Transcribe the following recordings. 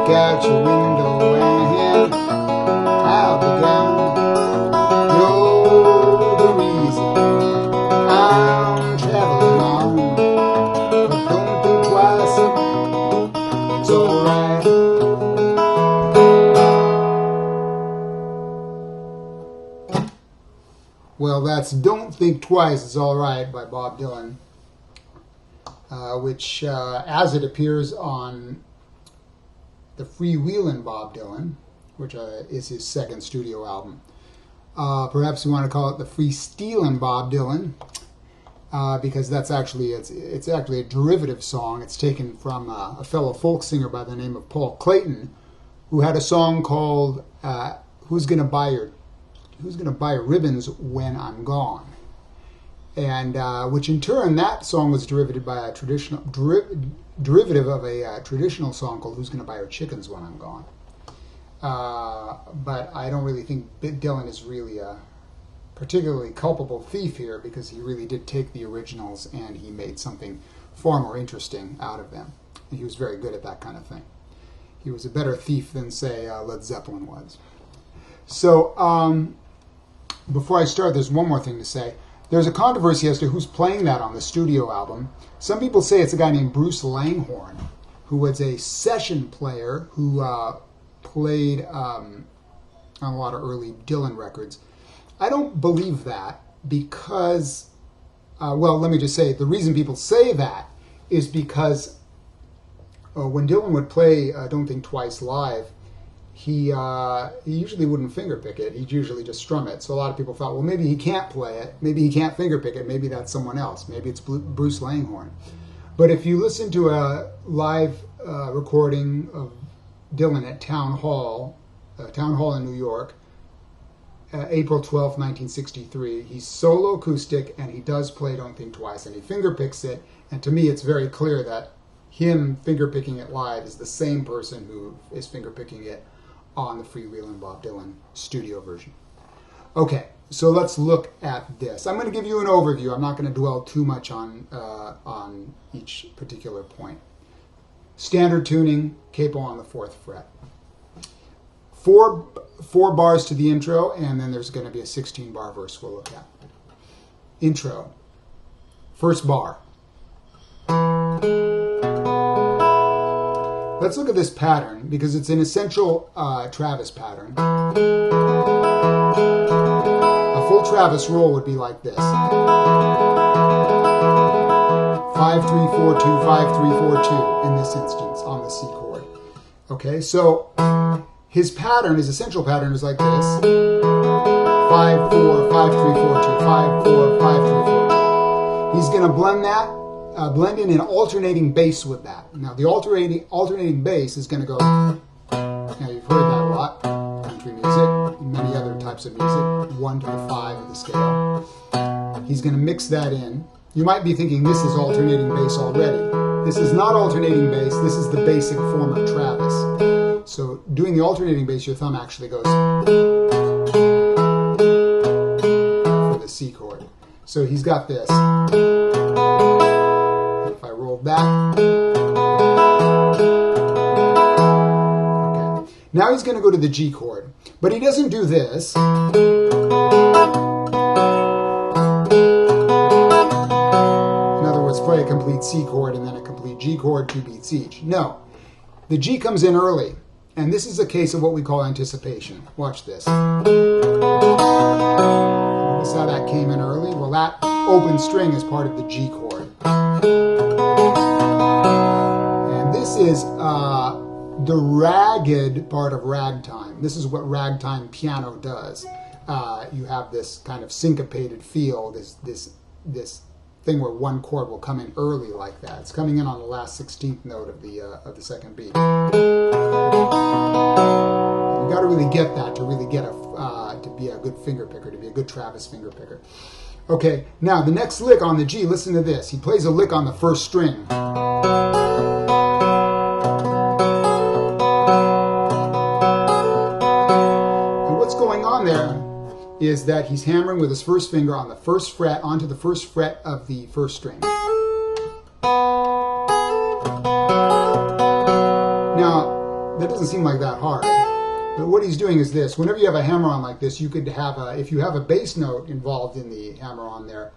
Out your window and out the gun. You're the reason I'm traveling on. But don't think twice, it's alright. Well, that's Don't Think Twice, It's Alright by Bob Dylan, which, as it appears on the freewheelin Bob Dylan, which is his second studio album. Perhaps you want to call it the freestealin Bob Dylan, because that's actually it's actually a derivative song. It's taken from a fellow folk singer by the name of Paul Clayton, who had a song called "Who's Gonna Buy Your Ribbons When I'm Gone," and which in turn, that song was derivative of a traditional song called "Who's Gonna Buy Your Chickens When I'm Gone." But I don't really think Dylan is really a particularly culpable thief here, because he really did take the originals and he made something far more interesting out of them. He was very good at that kind of thing. He was a better thief than, say, Led Zeppelin was. So before I start, there's one more thing to say. There's a controversy as to who's playing that on the studio album. Some people say it's a guy named Bruce Langhorne, who was a session player who played on a lot of early Dylan records. I don't believe that because, well, let me just say, the reason people say that is because when Dylan would play Don't Think Twice live, he usually wouldn't fingerpick it. He'd usually just strum it. So a lot of people thought, well, maybe he can't play it. Maybe he can't fingerpick it. Maybe that's someone else. Maybe it's Bruce Langhorne. But if you listen to a live recording of Dylan at Town Hall in New York, April 12th, 1963, he's solo acoustic and he does play Don't Think Twice and he fingerpicks it. And to me, it's very clear that him fingerpicking it live is the same person who is fingerpicking it on the freewheelin Bob Dylan studio version. Okay, so let's look at this. I'm going to give you an overview. I'm not going to dwell too much on each particular point. Standard tuning, capo on the 4th fret. Four bars to the intro, and then there's going to be a 16-bar verse we'll look at. Intro. First bar. Let's look at this pattern, because it's an essential Travis pattern. A full Travis roll would be like this. 5-3-4-2, 5-3-4-2 in this instance on the C chord. Okay, so his pattern, his essential pattern is like this. 5-4, 5-3-4-2, 5-4, 5-3-4-2. He's going to blend that. Blend in an alternating bass with that. Now the alternating bass is going to go, now you've heard that a lot, country music, and many other types of music, 1 to the 5 of the scale. He's going to mix that in. You might be thinking this is alternating bass already. This is not alternating bass, this is the basic form of Travis. So doing the alternating bass, your thumb actually goes for the C chord. So he's got this. Roll back. Okay. Now he's going to go to the G chord. But he doesn't do this. In other words, play a complete C chord and then a complete G chord, 2 beats each. No. The G comes in early. And this is a case of what we call anticipation. Watch this. Notice how that came in early? Well, that open string is part of the G chord. And this is the ragged part of ragtime. This is what ragtime piano does. You have this kind of syncopated feel, this thing where one chord will come in early like that. It's coming in on the last 16th note of the second beat. You got to really get that to really get to be a good finger picker, to be a good Travis finger picker. Okay, now the next lick on the G, listen to this. He plays a lick on the first string. And what's going on there is that he's hammering with his first finger on the first fret onto the first fret of the first string. Now, that doesn't seem like that hard. But what he's doing is this. Whenever you have a hammer-on like this, you could have if you have a bass note involved in the hammer-on there,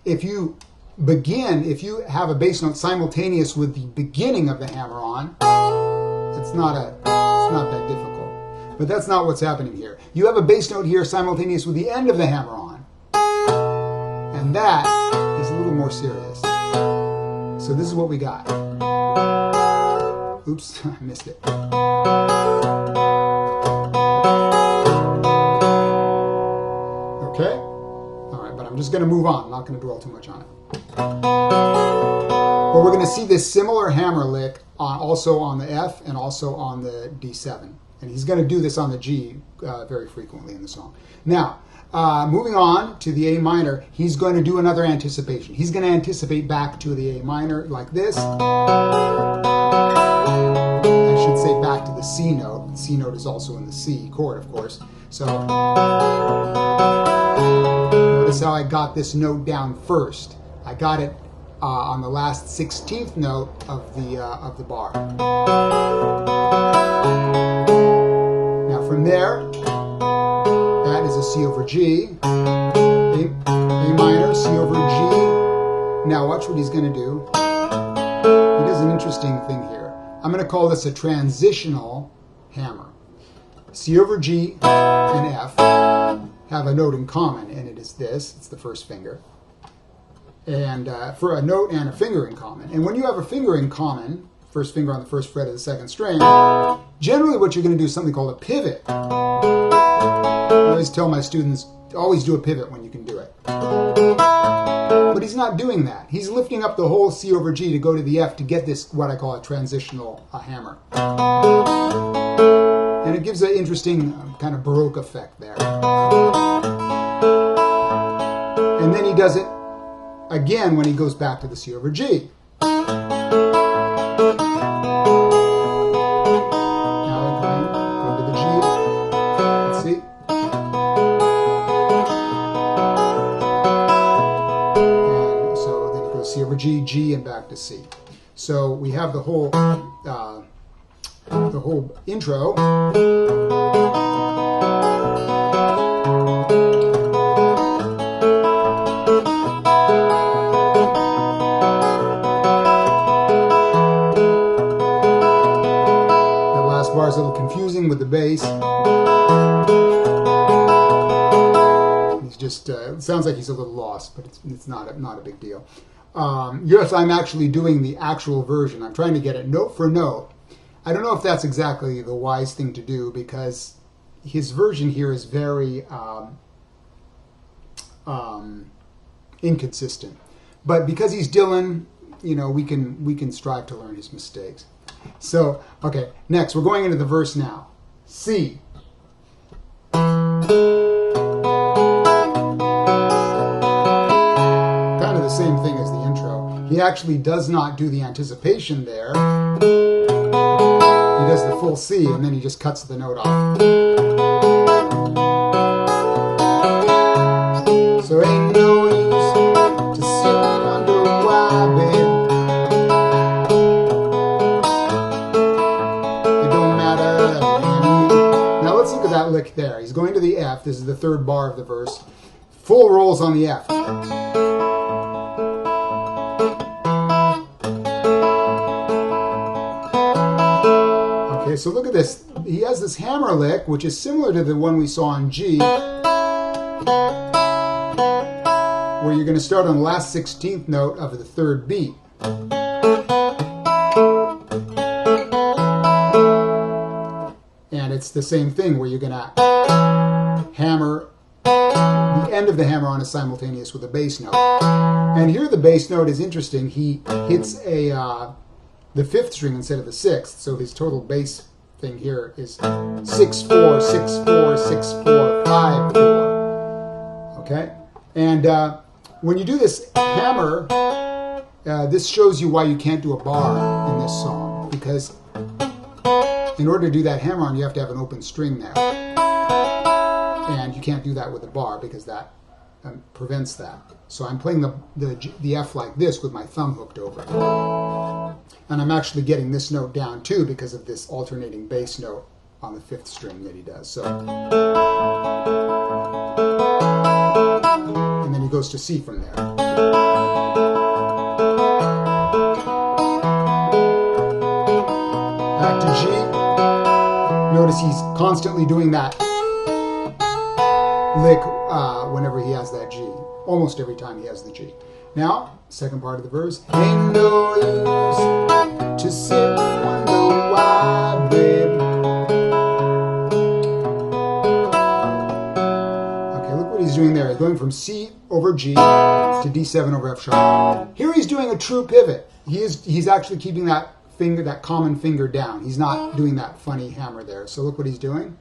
if you have a bass note simultaneous with the beginning of the hammer-on, it's not that difficult. But that's not what's happening here. You have a bass note here simultaneous with the end of the hammer-on. And that is a little more serious. So this is what we got. Oops, I missed it. Okay? All right, but I'm just going to move on. I'm not going to dwell too much on it. But we're going to see this similar hammer lick also on the F and also on the D7. And he's going to do this on the G very frequently in the song. Now, moving on to the A minor, he's going to do another anticipation. He's going to anticipate back to the A minor like this. I should say back to the C note. The C note is also in the C chord, of course. So notice how I got this note down first. I got it on the last 16th note of the bar. Now from there, that is a C over G, A minor, C over G. Now watch what he's going to do. He does an interesting thing here. I'm going to call this a transitional hammer. C over G and F have a note in common, and it is this. It's the first finger. And for a note and a finger in common. And when you have a finger in common, first finger on the first fret of the second string, generally what you're going to do is something called a pivot. I always tell my students, always do a pivot when you can do it. But he's not doing that. He's lifting up the whole C over G to go to the F to get this, what I call a transitional hammer. And it gives an interesting kind of Baroque effect there. And then he does it again when he goes back to the C over G. Now going to the G. Let's see. And so then he goes C over G, G, and back to C. So we have the whole intro. Is a little confusing with the bass. He's just, it sounds like he's a little lost, but it's not a big deal. Yes, I'm actually doing the actual version. I'm trying to get it note for note. I don't know if that's exactly the wise thing to do because his version here is very inconsistent. But because he's Dylan, you know, we can strive to learn his mistakes. So, okay, next, we're going into the verse now. C. Kind of the same thing as the intro. He actually does not do the anticipation there. He does the full C, and then he just cuts the note off. So ain't no use to sit and wonder why, babe. That lick there. He's going to the F. This is the third bar of the verse. Full rolls on the F. Okay, so look at this. He has this hammer lick, which is similar to the one we saw on G, where you're going to start on the last 16th note of the third beat. And it's the same thing where you're going to hammer the end of the hammer on is simultaneous with a bass note. And here the bass note is interesting. He hits the 5th string instead of the 6th, so his total bass thing here is 6-4, 6-4, 6-4, 5-4. Okay? And when you do this hammer, this shows you why you can't do a bar in this song, because in order to do that hammer on, you have to have an open string there. And you can't do that with a bar because that prevents that. So I'm playing the F like this with my thumb hooked over it. And I'm actually getting this note down too because of this alternating bass note on the 5th string that he does. So, and then he goes to C from there. Back to G. Notice he's constantly doing that lick whenever he has that G. Almost every time he has the G. Now, second part of the verse. Ain't no use to sit and wonder why, babe. Okay, look what he's doing there. He's going from C over G to D7 over F sharp. Here he's doing a true pivot. He's actually keeping that finger, that common finger down. He's not doing that funny hammer there. So look what he's doing.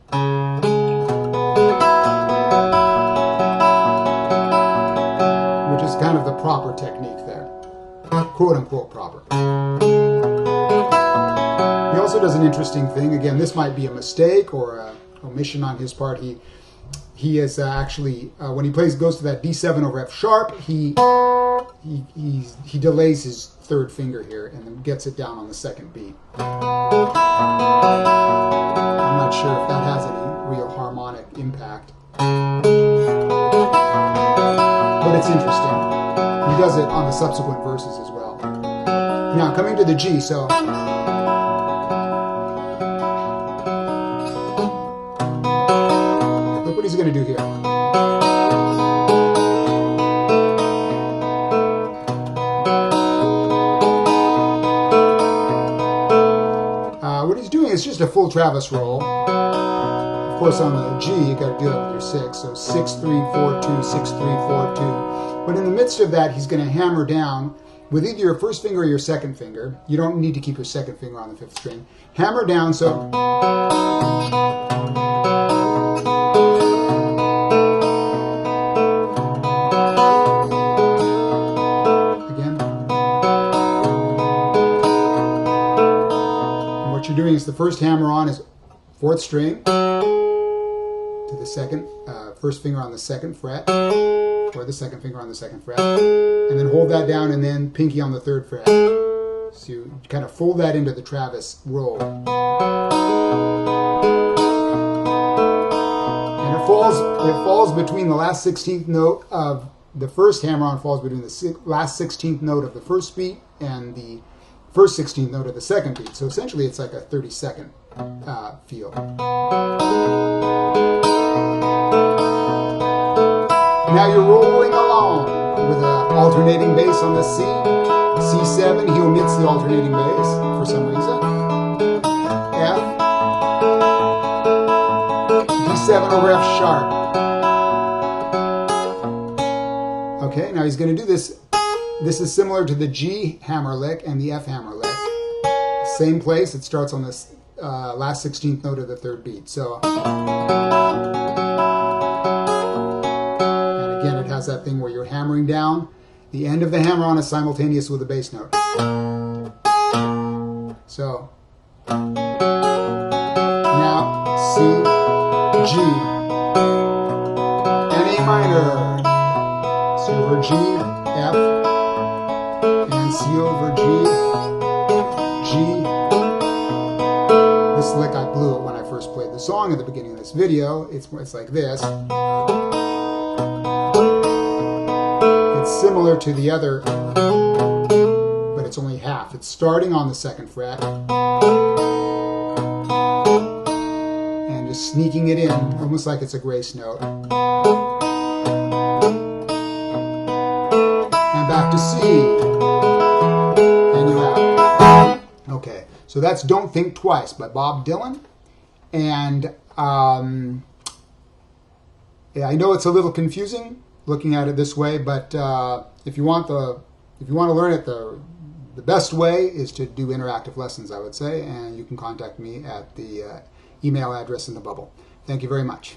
Which is kind of the proper technique there. Quote unquote proper. He also does an interesting thing. Again, this might be a mistake or a omission on his part. He is actually, when he goes to that D7 over F sharp, he delays his 3rd finger here and then gets it down on the 2nd beat. I'm not sure if that has any real harmonic impact. But it's interesting. He does it on the subsequent verses as well. Now, coming to the G, so... Look what he's going to do here. What he's doing is just a full Travis roll. Of course, on the G, you got to do that with your 6. So 6-3-4-2, 6-3-4-2. But in the midst of that, he's going to hammer down with either your 1st finger or your 2nd finger. You don't need to keep your 2nd finger on the 5th string. Hammer down, so... Again. And what you're doing is the first hammer on is 4th string to the 2nd, 1st finger on the 2nd fret, or the 2nd finger on the 2nd fret, and then hold that down and then pinky on the 3rd fret. So you kind of fold that into the Travis roll. And it falls between the last 16th note of the first hammer on, falls between the last 16th note of the first beat and the first 16th note of the 2nd beat. So essentially it's like a 30-second feel. Now you're rolling along with an alternating bass on the C. C7, he omits the alternating bass for some reason. F. D7 over F sharp. Okay, now he's going to do this. This is similar to the G hammer lick and the F hammer lick. Same place, it starts on this last 16th note of the 3rd beat. So... Again, it has that thing where you're hammering down. The end of the hammer on is simultaneous with the bass note. So, now C, G, and A minor. C over G, F, and C over G, G. This lick, I blew it when I first played the song at the beginning of this video. It's like this. Similar to the other, but it's only half. It's starting on the 2nd fret and just sneaking it in, almost like it's a grace note. And back to C, and you're out. Okay, so that's Don't Think Twice by Bob Dylan. And yeah, I know it's a little confusing looking at it this way, but if you want to learn it, the best way is to do interactive lessons, I would say, and you can contact me at the email address in the bubble. Thank you very much.